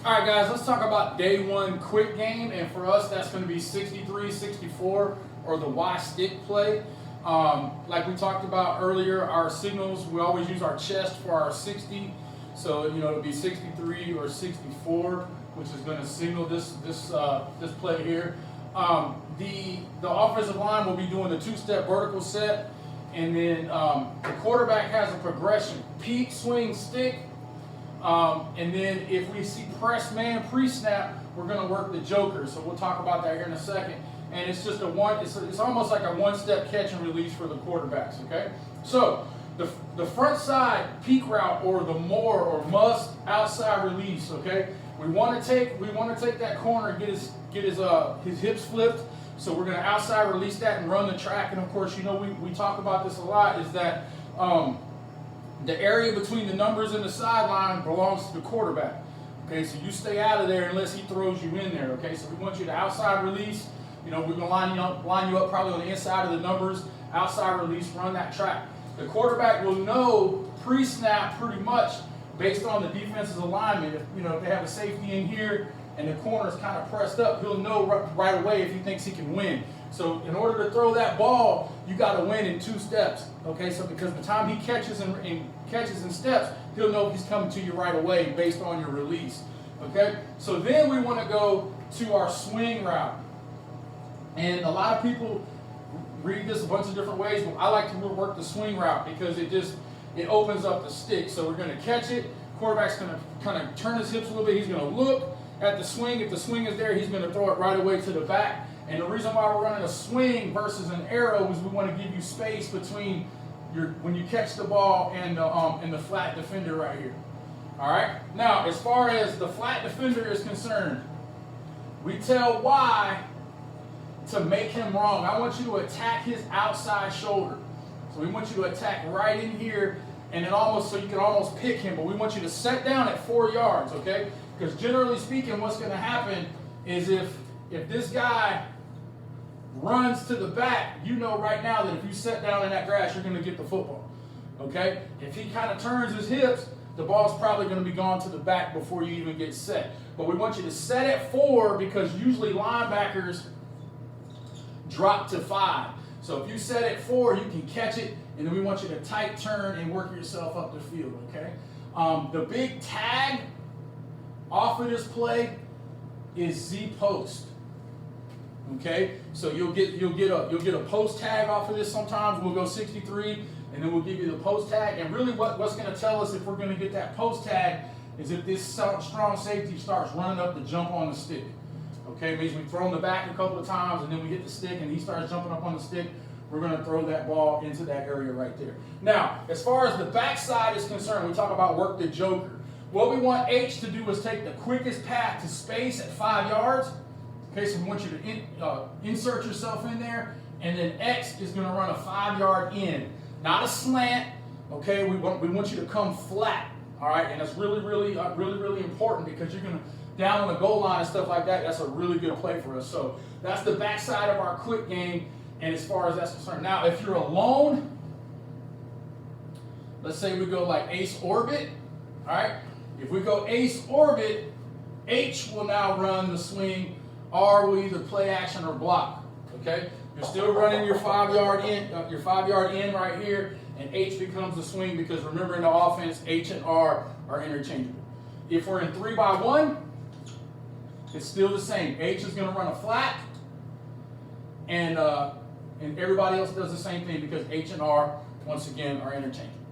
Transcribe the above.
All right, guys, let's talk about day one quick game. And for us, that's going to be 63, 64, or the Y stick play. Like we talked about earlier, our signals, we always use our chest for our 60. So, it'll be 63 or 64, which is going to signal this play here. The offensive line will be doing the two-step vertical set. And then the quarterback has a progression: peek, swing, stick. And then if we see press man pre-snap, we're going to work the joker. So we'll talk about that here in a second. And it's just it's almost like a one-step catch and release for the quarterbacks, okay? So the front side peek route, or the more or must outside release, okay? We want to take that corner and get his hips flipped. So we're going to outside release that and run the track. And of course, we talk about this a lot, is that the area between the numbers and the sideline belongs to the quarterback. Okay, so you stay out of there unless he throws you in there. Okay, so we want you to outside release. We're going to line you up probably on the inside of the numbers, outside release, run that track. The quarterback will know pre-snap pretty much based on the defense's alignment. If they have a safety in here and the corner is kind of pressed up, he'll know right away if he thinks he can win. So in order to throw that ball, you got to win in two steps. Okay, so because the time he catches and steps, he'll know he's coming to you right away based on your release. Okay, so then we want to go to our swing route. And a lot of people read this a bunch of different ways, but I like to work the swing route because it opens up the stick. So we're going to catch it. Quarterback's going to kind of turn his hips a little bit. He's going to look at the swing. If the swing is there, he's going to throw it right away to the back. And the reason why we're running a swing versus an arrow is we want to give you space between when you catch the ball and the flat defender right here. All right. Now, as far as the flat defender is concerned, we tell Y to make him wrong. I want you to attack his outside shoulder. So we want you to attack right in here, and then so you can almost pick him. But we want you to set down at 4 yards, okay? Because generally speaking, what's going to happen is if this guy runs to the back, right now that if you set down in that grass, you're going to get the football, okay? If he kind of turns his hips, the ball's probably going to be gone to the back before you even get set. But we want you to set at 4 because usually linebackers drop to 5. So if you set at 4, you can catch it, and then we want you to tight turn and work yourself up the field, okay? The big tag off of this play is Z post. Okay, so you'll get a post tag off of this. Sometimes we'll go 63, and then we'll give you the post tag. And really, what's going to tell us if we're going to get that post tag is if this strong safety starts running up to jump on the stick. Okay, it means we've thrown the back a couple of times, and then we hit the stick, and he starts jumping up on the stick. We're going to throw that ball into that area right there. Now, as far as the backside is concerned, we talk about work the joker. What we want H to do is take the quickest path to space at 5 yards. Okay, so we want you to insert yourself in there, and then X is going to run a 5-yard in, not a slant. Okay, we want you to come flat. All right, and that's really important because you're going to down on the goal line and stuff like that. That's a really good play for us. So that's the backside of our quick game. And as far as that's concerned, now if you're alone, let's say we go like ace orbit. All right, if we go ace orbit, H will now run the swing. R will either play action or block. Okay, you're still running your 5-yard in, right here, and H becomes the swing because remember in the offense, H and R are interchangeable. If we're in 3-by-1, it's still the same. H is going to run a flat, and everybody else does the same thing because H and R once again are interchangeable.